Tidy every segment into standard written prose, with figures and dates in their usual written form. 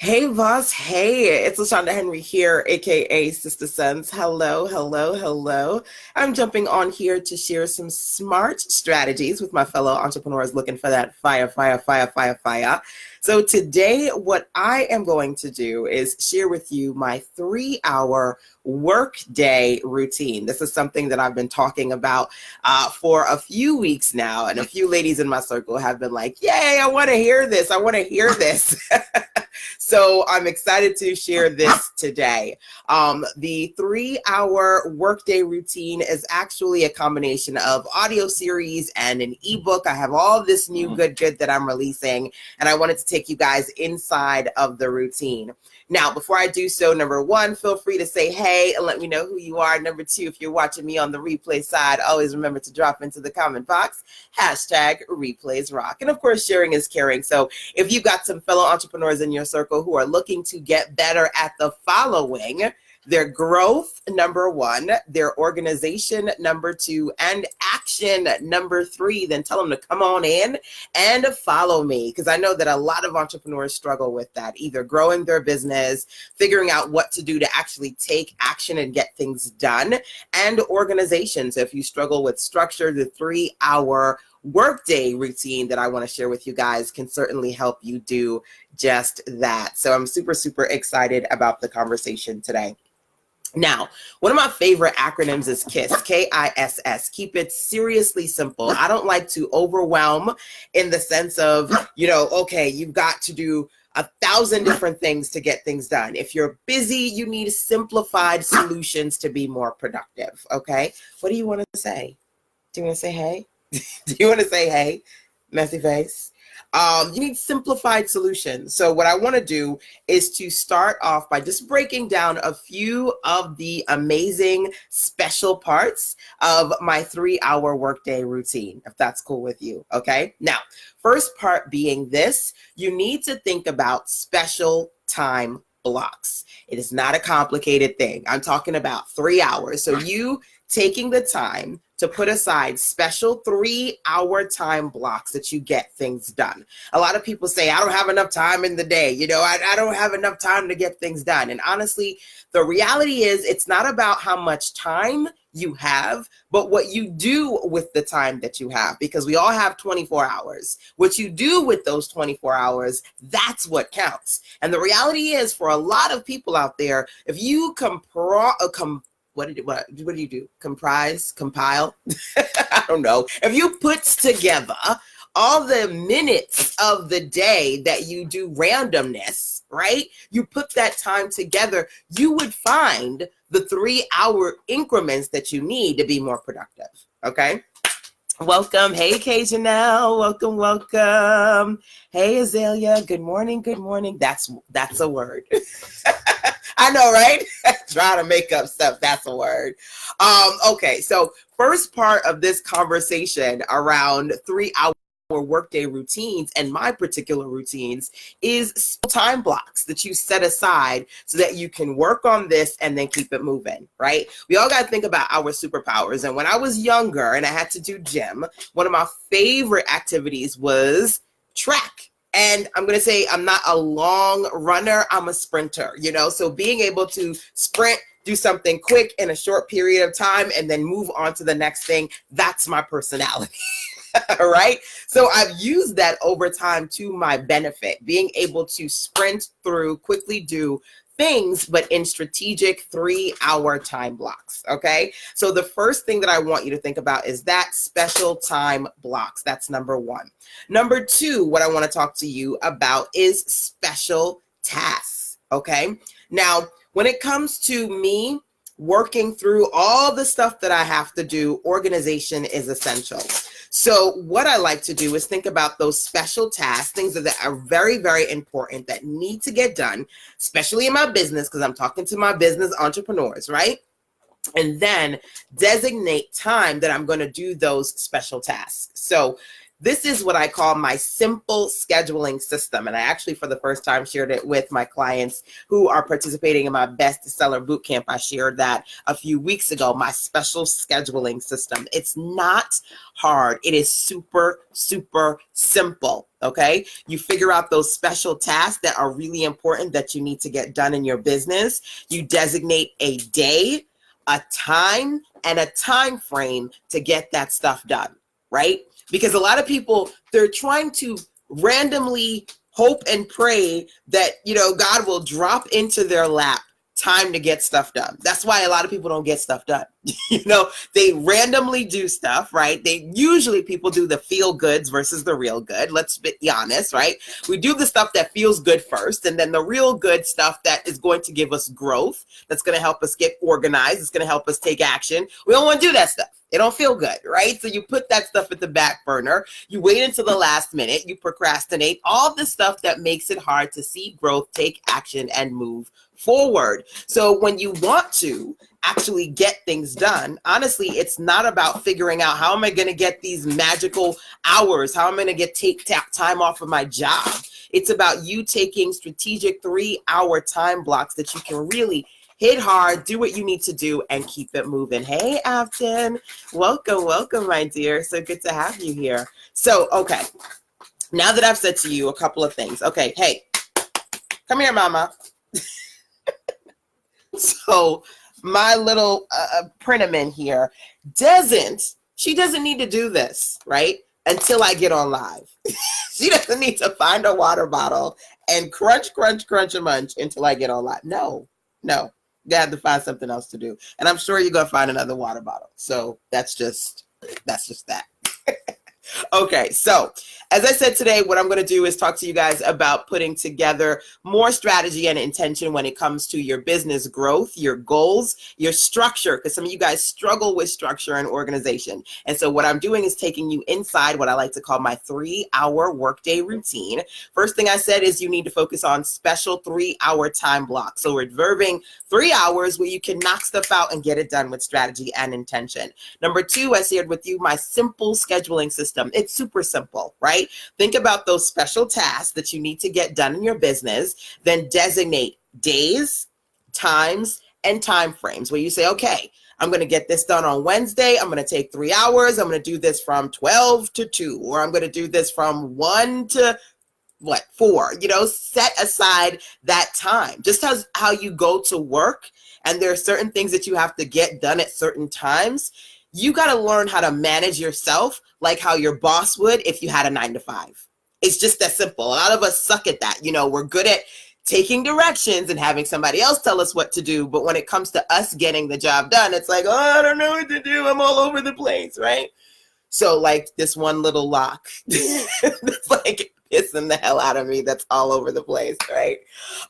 Hey, boss. Hey, it's LaShanda Henry here, aka Sister Sons. Hello, hello, hello. I'm jumping on here to share some smart strategies with my fellow entrepreneurs looking for that fire, fire, fire, fire, fire. So, today, what I am going to do is share with you my 3 hour workday routine. This is something that I've been talking about for a few weeks now, and a few ladies in my circle have been like, Yay, I want to hear this. I want to hear this. So I'm excited to share this today. The 3 hour workday routine is actually a combination of audio series and an ebook. I have all this new good that I'm releasing, and I wanted to take you guys inside of the routine. Now, before I do so, number one, feel free to say hey and let me know who you are. Number two, if you're watching me on the replay side, always remember to drop into the comment box, #replaysrock. And of course, sharing is caring. So if you've got some fellow entrepreneurs in your circle who are looking to get better at the following: their growth, number one, their organization, number two, and action, number three, then tell them to come on in and follow me, because I know that a lot of entrepreneurs struggle with that, either growing their business, figuring out what to do to actually take action and get things done, and organization. So if you struggle with structure, the 3 hour workday routine that I want to share with you guys can certainly help you do just that. So I'm super, super excited about the conversation today. Now, one of my favorite acronyms is KISS, K-I-S-S. Keep it seriously simple. I don't like to overwhelm in the sense of, okay, you've got to do 1,000 different things to get things done. If you're busy, you need simplified solutions to be more productive, okay? What do you want to say? Do you want to say hey? Do you want to say hey, messy face? You need simplified solutions. So what I want to do is to start off by just breaking down a few of the amazing special parts of my 3 hour workday routine, if that's cool with you. Okay. Now, first part being this: you need to think about special time blocks. It is not a complicated thing. I'm talking about 3 hours. So you taking the time to put aside special 3 hour time blocks that you get things done. A lot of people say, I don't have enough time in the day. I don't have enough time to get things done. And honestly, the reality is it's not about how much time you have, but what you do with the time that you have, because we all have 24 hours. What you do with those 24 hours, that's what counts. And the reality is, for a lot of people out there, if you what do you do? Compile? I don't know. If you put together all the minutes of the day that you do randomness, right? You put that time together, you would find the 3 hour increments that you need to be more productive. Okay. Welcome. Hey, Kay Janelle. Welcome, welcome. Hey, Azalea. Good morning. Good morning. That's a word. I know, right? Try to make up stuff. That's a word. Okay, so first part of this conversation around 3 hour workday routines, and my particular routines, is time blocks that you set aside so that you can work on this and then keep it moving, right? We all got to think about our superpowers. And when I was younger and I had to do gym, one of my favorite activities was track. And I'm going to say I'm not a long runner, I'm a sprinter, so being able to sprint, do something quick in a short period of time, and then move on to the next thing, that's my personality. All right. So I've used that over time to my benefit, being able to sprint through, quickly do things, but in strategic 3 hour time blocks. Okay. So the first thing that I want you to think about is that special time blocks. That's number one. Number two, what I want to talk to you about is special tasks. Okay. Now, when it comes to me working through all the stuff that I have to do, organization is essential. So what I like to do is think about those special tasks, things that are very, very important that need to get done, especially in my business, because I'm talking to my business entrepreneurs, right? And then designate time that I'm going to do those special tasks. So This is what I call my simple scheduling system. And I actually, for the first time, shared it with my clients who are participating in my best seller bootcamp. I shared that a few weeks ago, my special scheduling system. It's not hard. It is super, super simple. Okay. You figure out those special tasks that are really important that you need to get done in your business. You designate a day, a time, and a time frame to get that stuff done, right? Because a lot of people, they're trying to randomly hope and pray that, God will drop into their lap time to get stuff done. That's why a lot of people don't get stuff done. They randomly do stuff, right? People do the feel goods versus the real good. Let's be honest, right? We do the stuff that feels good first, and then the real good stuff that is going to give us growth, that's going to help us get organized, it's going to help us take action. We don't want to do that stuff. It don't feel good, right? So you put that stuff at the back burner. You wait until the last minute. You procrastinate. All the stuff that makes it hard to see growth, take action, and move forward. So when you want to actually get things done, honestly, it's not about figuring out how am I going to get these magical hours, how am I going to take time off of my job. It's about you taking strategic 3-hour time blocks that you can really hit hard, do what you need to do, and keep it moving. Hey, Afton. Welcome, my dear. So good to have you here. So, okay. Now that I've said to you a couple of things. Okay, hey, come here, mama. So, my little printerman here she doesn't need to do this, right? Until I get on live. She doesn't need to find a water bottle and crunch a munch until I get on live. No. You have to find something else to do. And I'm sure you're going to find another water bottle. So that's just that. Okay, so as I said today, what I'm going to do is talk to you guys about putting together more strategy and intention when it comes to your business growth, your goals, your structure, because some of you guys struggle with structure and organization. And so what I'm doing is taking you inside what I like to call my 3-hour workday routine. First thing I said is you need to focus on special 3-hour time blocks. So we're reserving 3 hours where you can knock stuff out and get it done with strategy and intention. Number 2, I shared with you my simple scheduling system. It's super simple, right? Think about those special tasks that you need to get done in your business, then designate days, times, and time frames where you say, okay, I'm going to get this done on Wednesday. I'm going to take 3 hours. I'm going to do this from 12 to 2, or I'm going to do this from 1 to 4, set aside that time. Just as how you go to work and there are certain things that you have to get done at certain times, you got to learn how to manage yourself like how your boss would if you had a 9-to-5. It's just that simple. A lot of us suck at that. We're good at taking directions and having somebody else tell us what to do. But when it comes to us getting the job done, it's like, oh, I don't know what to do. I'm all over the place, right? So like this one little lock, it's like pissing the hell out of me. That's all over the place, right?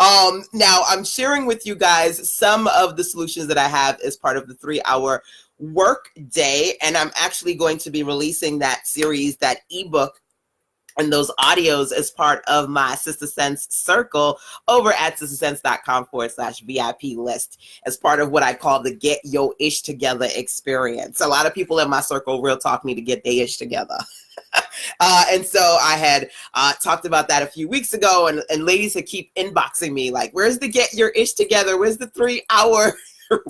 Now I'm sharing with you guys some of the solutions that I have as part of the 3-hour work day. And I'm actually going to be releasing that series, that ebook, and those audios as part of my Sister Sense circle over at sistersense.com/VIP list as part of what I call the Get Yo Ish Together experience. A lot of people in my circle real talk need to get their ish together. And so I had talked about that a few weeks ago, and ladies that keep inboxing me like, where's the Get Your Ish Together? Where's the 3-hour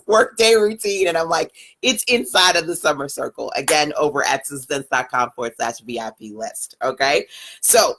workday routine? And I'm like, it's inside of the summer circle, again, over at sistersense.com/VIP list. Okay. So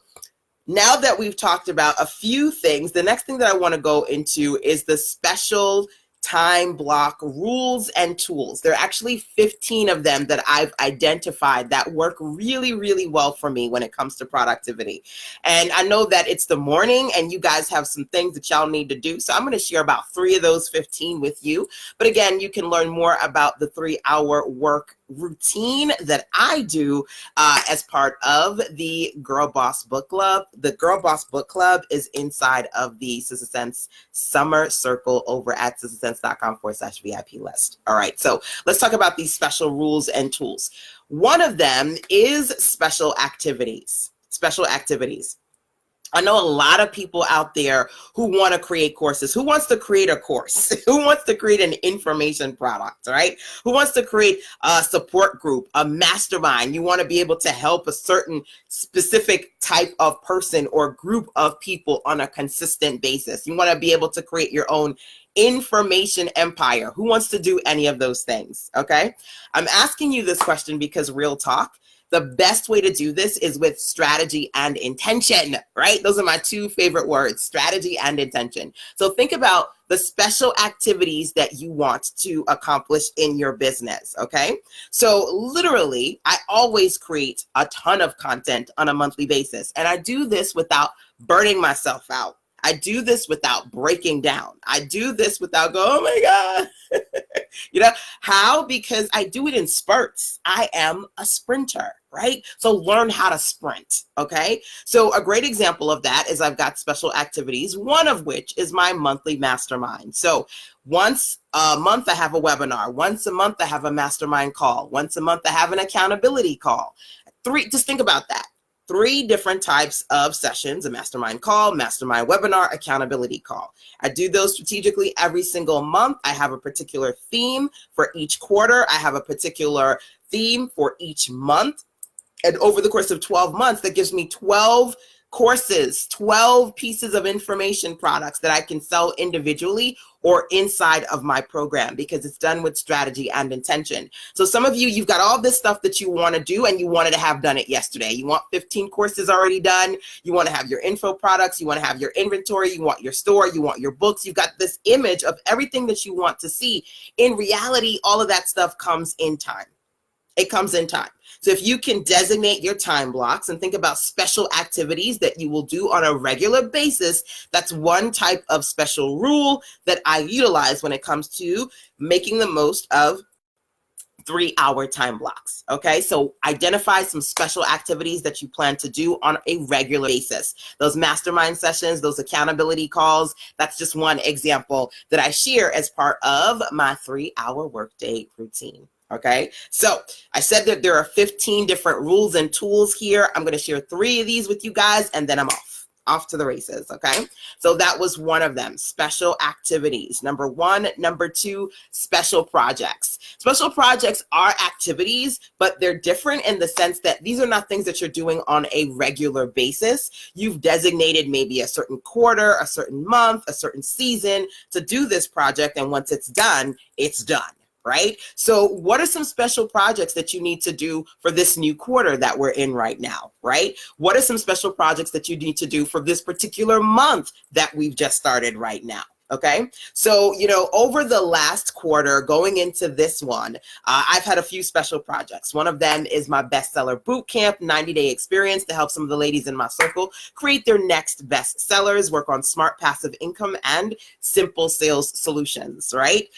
now that we've talked about a few things, the next thing that I want to go into is the special time block rules and tools. There are actually 15 of them that I've identified that work really, really well for me when it comes to productivity. And I know that it's the morning and you guys have some things that y'all need to do. So I'm going to share about 3 of those 15 with you. But again, you can learn more about the 3-hour work routine that I do as part of the Girl Boss Book Club. The Girl Boss Book Club is inside of the Sister Sense Summer Circle over at sistersense.com/VIP list. All right, so let's talk about these special rules and tools. One of them is special activities. Special activities. I know a lot of people out there who want to create courses. Who wants to create a course? Who wants to create an information product, right? Who wants to create a support group, a mastermind? You want to be able to help a certain specific type of person or group of people on a consistent basis. You want to be able to create your own information empire. Who wants to do any of those things? Okay. I'm asking you this question because real talk, the best way to do this is with strategy and intention, right? Those are my two favorite words, strategy and intention. So think about the special activities that you want to accomplish in your business, okay? So literally, I always create a ton of content on a monthly basis, and I do this without burning myself out. I do this without breaking down. I do this without going, oh my God. You know, how? Because I do it in spurts. I am a sprinter, right? So learn how to sprint, okay? So a great example of that is I've got special activities, one of which is my monthly mastermind. So once a month I have a webinar. Once a month I have a mastermind call. Once a month I have an accountability call. Just think about that. 3 different types of sessions: a mastermind call, mastermind webinar, accountability call. I do those strategically every single month. I have a particular theme for each quarter. I have a particular theme for each month. And over the course of 12 months, that gives me 12 courses, 12 pieces of information products that I can sell individually or inside of my program, because it's done with strategy and intention. So some of you, you've got all this stuff that you want to do and you wanted to have done it yesterday. You want 15 courses already done. You want to have your info products. You want to have your inventory. You want your store. You want your books. You've got this image of everything that you want to see. In reality, all of that stuff comes in time. It comes in time. So if you can designate your time blocks and think about special activities that you will do on a regular basis, that's one type of special rule that I utilize when it comes to making the most of 3-hour time blocks. Okay, so identify some special activities that you plan to do on a regular basis. Those mastermind sessions, those accountability calls, that's just one example that I share as part of my 3-hour workday routine. Okay, so I said that there are 15 different rules and tools here. I'm going to share 3 of these with you guys, and then I'm off to the races. Okay, so that was one of them, special activities. Number 1. Number 2, special projects. Special projects are activities, but they're different in the sense that these are not things that you're doing on a regular basis. You've designated maybe a certain quarter, a certain month, a certain season to do this project, and once it's done, it's done. Right? So what are some special projects that you need to do for this new quarter that we're in right now, right? What are some special projects that you need to do for this particular month that we've just started right now? Okay, so, you know, over the last quarter going into this one, I've had a few special projects. One of them is my bestseller bootcamp, 90-day experience to help some of the ladies in my circle create their next bestsellers, work on smart passive income and simple sales solutions, right?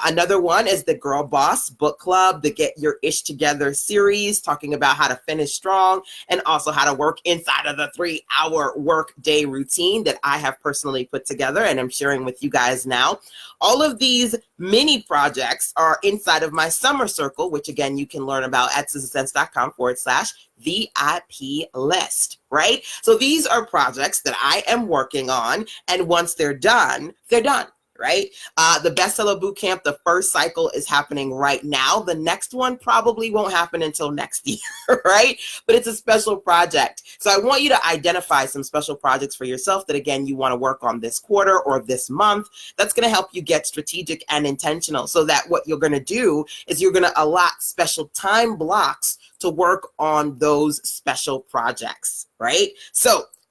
Another one is the Girl Boss Book Club, the Get Your Ish Together series, talking about how to finish strong and also how to work inside of the 3-hour work day routine that I have personally put together and I'm sharing with you guys now. All of these mini projects are inside of my summer circle, which again, you can learn about at sistersense.com/VIP list, right? So these are projects that I am working on. And once they're done, they're done. Right? The bestseller bootcamp, the first cycle is happening right now. The next one probably won't happen until next year, right? But it's a special project. So I want you to identify some special projects for yourself that, again, you want to work on this quarter or this month. That's going to help you get strategic and intentional so that what you're going to do is you're going to allot special time blocks to work on those special projects, right?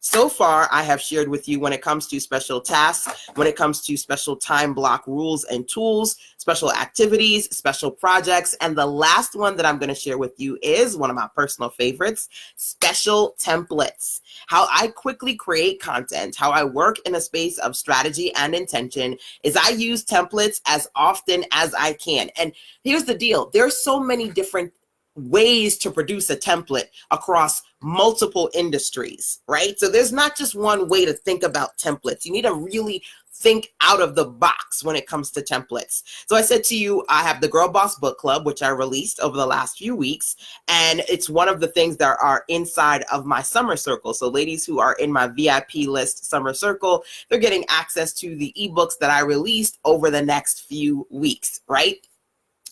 So far, I have shared with you when it comes to special tasks, when it comes to special time block rules and tools, special activities, special projects, and the last one that I'm going to share with you is one of my personal favorites, special templates. How I quickly create content, how I work in a space of strategy and intention is I use templates as often as I can. And here's the deal. There's so many different ways to produce a template across multiple industries, right? So there's not just one way to think about templates. You need to really think out of the box when it comes to templates. So I said to you, I have the Girl Boss Book Club, which I released over the last few weeks. And it's one of the things that are inside of my summer circle. So ladies who are in my VIP list summer circle, they're getting access to the ebooks that I released over the next few weeks, right?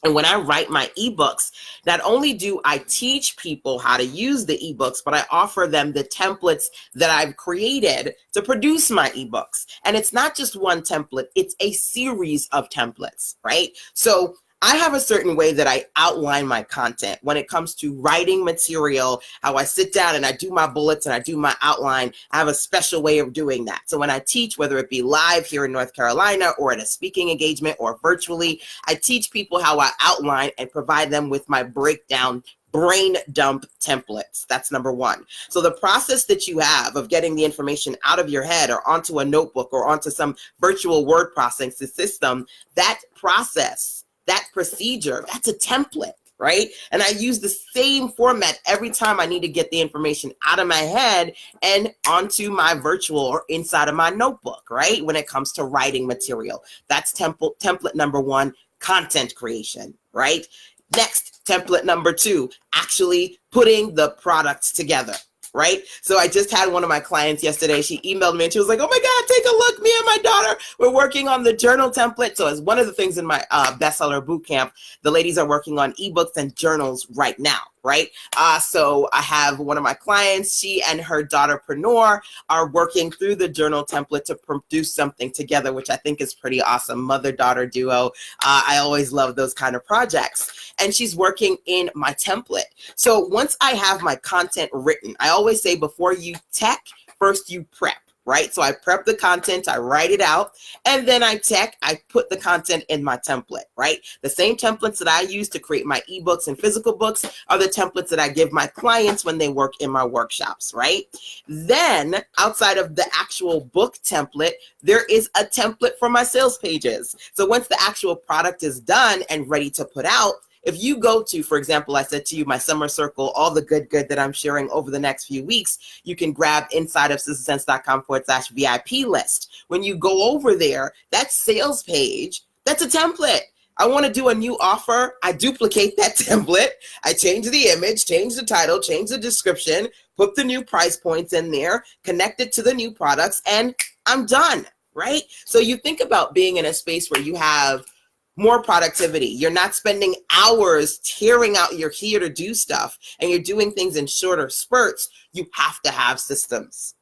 And when I write my ebooks, not only do I teach people how to use the ebooks, but I offer them the templates that I've created to produce my ebooks. And it's not just one template, it's a series of templates, right? So I have a certain way that I outline my content when it comes to writing material, how I sit down and I do my bullets and I do my outline. I have a special way of doing that. So when I teach, whether it be live here in North Carolina or at a speaking engagement or virtually, I teach people how I outline and provide them with my breakdown brain dump templates. That's number one. So the process that you have of getting the information out of your head or onto a notebook or onto some virtual word processing system, that process, that procedure, that's a template, right? And I use the same format every time I need to get the information out of my head and onto my virtual or inside of my notebook, right? When it comes to writing material, that's template number one, content creation, right? Next, template number two, actually putting the product together. Right? So I just had one of my clients yesterday. She emailed me and she was like, oh my God, take a look. Me and my daughter, we're working on the journal template. So as one of the things in my bestseller bootcamp, the ladies are working on ebooks and journals right now. Right? So I have one of my clients, she and her daughterpreneur are working through the journal template to produce something together, which I think is pretty awesome. Mother-daughter duo. I always love those kind of projects. And she's working in my template. So once I have my content written, I always say before you tech, first you prep. Right? So I prep the content, I write it out, and then I put the content in my template, right? The same templates that I use to create my ebooks and physical books are the templates that I give my clients when they work in my workshops, right? Then outside of the actual book template, there is a template for my sales pages. So once the actual product is done and ready to put out, if you go to, for example, I said to you, my summer circle, all the good that I'm sharing over the next few weeks, you can grab inside of sistersense.com/VIP list. When you go over there, that sales page, that's a template. I want to do a new offer. I duplicate that template. I change the image, change the title, change the description, put the new price points in there, connect it to the new products, and I'm done, right? So you think about being in a space where you have more productivity. You're not spending hours tearing out your hair to do stuff and you're doing things in shorter spurts. You have to have systems.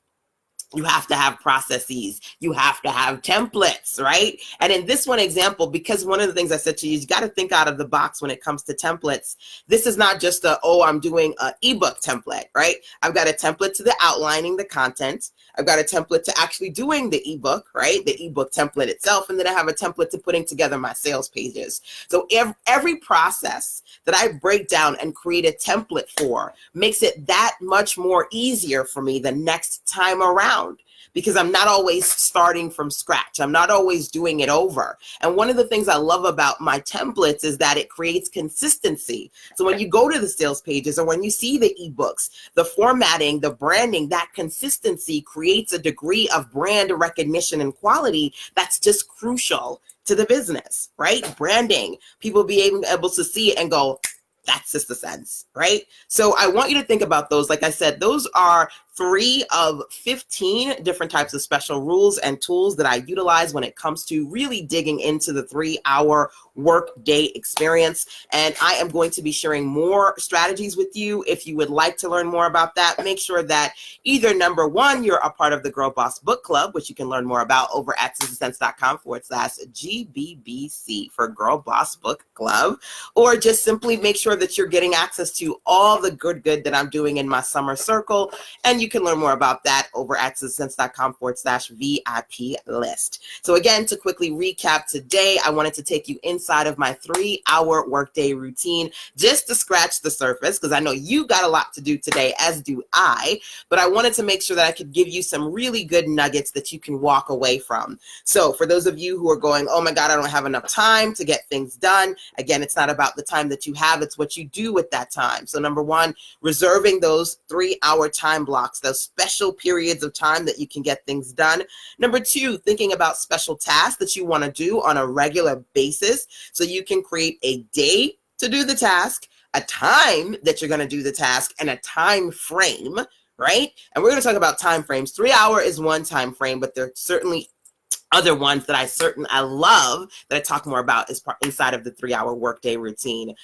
You have to have processes. You have to have templates, right? And in this one example, because one of the things I said to you, you got to think out of the box when it comes to templates. This is not just I'm doing an ebook template, right? I've got a template to the outlining the content. I've got a template to actually doing the ebook, right? The ebook template itself. And then I have a template to putting together my sales pages. So every process that I break down and create a template for makes it that much more easier for me the next time around, because I'm not always starting from scratch. I'm not always doing it over. And one of the things I love about my templates is that it creates consistency. So when you go to the sales pages or when you see the ebooks, the formatting, the branding, that consistency creates a degree of brand recognition and quality that's just crucial to the business, right? Branding, people being able to see it and go, that's Sister Sense, right? So I want you to think about those. Like I said, those are 3 of 15 different types of special rules and tools that I utilize when it comes to really digging into the 3-hour work day experience. And I am going to be sharing more strategies with you. If you would like to learn more about that, make sure that either number one, you're a part of the Girl Boss Book Club, which you can learn more about over at sistersense.com/GBBC for Girl Boss Book Club, or just simply make sure that you're getting access to all the good that I'm doing in my summer circle. And you you can learn more about that over at sistasense.com/VIP list. So again, to quickly recap today, I wanted to take you inside of my 3-hour workday routine just to scratch the surface, because I know you got a lot to do today, as do I, but I wanted to make sure that I could give you some really good nuggets that you can walk away from. So for those of you who are going, oh my God, I don't have enough time to get things done. Again, it's not about the time that you have, it's what you do with that time. So number one, reserving those 3-hour time blocks, those special periods of time that you can get things done. Number two, thinking about special tasks that you want to do on a regular basis so you can create a day to do the task, a time that you're going to do the task, and a time frame, right? And we're going to talk about time frames. 3 hour is one time frame, but there certainly other ones that I love that I talk more about is inside of the 3-hour workday routine.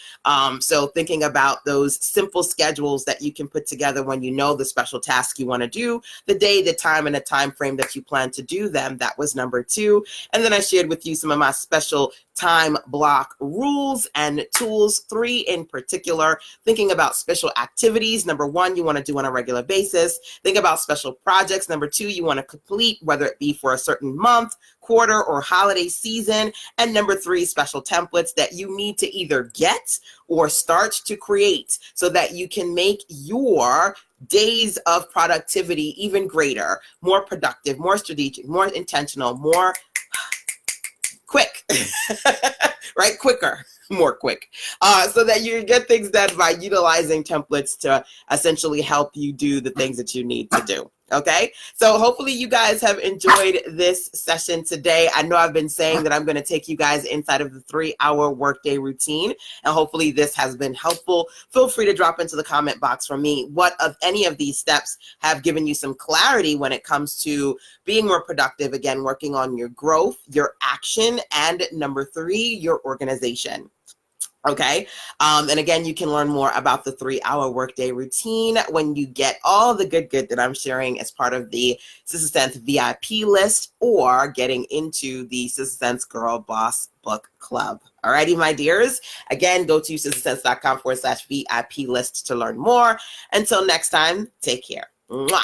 So thinking about those simple schedules that you can put together when you know the special task you want to do, the day, the time, and the time frame that you plan to do them. That was number two. And then I shared with you some of my special time block rules and tools, 3 in particular. Thinking about special activities. Number one, you want to do on a regular basis. Think about special projects. Number 2, you want to complete, whether it be for a certain month, quarter, or holiday season. And number 3, special templates that you need to either get or start to create so that you can make your days of productivity even greater, more productive, more strategic, more intentional, more quick, right? Quicker, more quick, so that you get things done by utilizing templates to essentially help you do the things that you need to do. Okay, so hopefully you guys have enjoyed this session today. I know I've been saying that I'm going to take you guys inside of the 3-hour workday routine, and hopefully this has been helpful. Feel free to drop into the comment box for me what of any of these steps have given you some clarity when it comes to being more productive, again, working on your growth, your action, and number 3, your organization. Okay. And again, you can learn more about the 3-hour workday routine when you get all the good that I'm sharing as part of the Sister Sense VIP list or getting into the Sister Sense Girl Boss Book Club. Alrighty, my dears. Again, go to sistasense.com/VIP list to learn more. Until next time, take care. Mwah.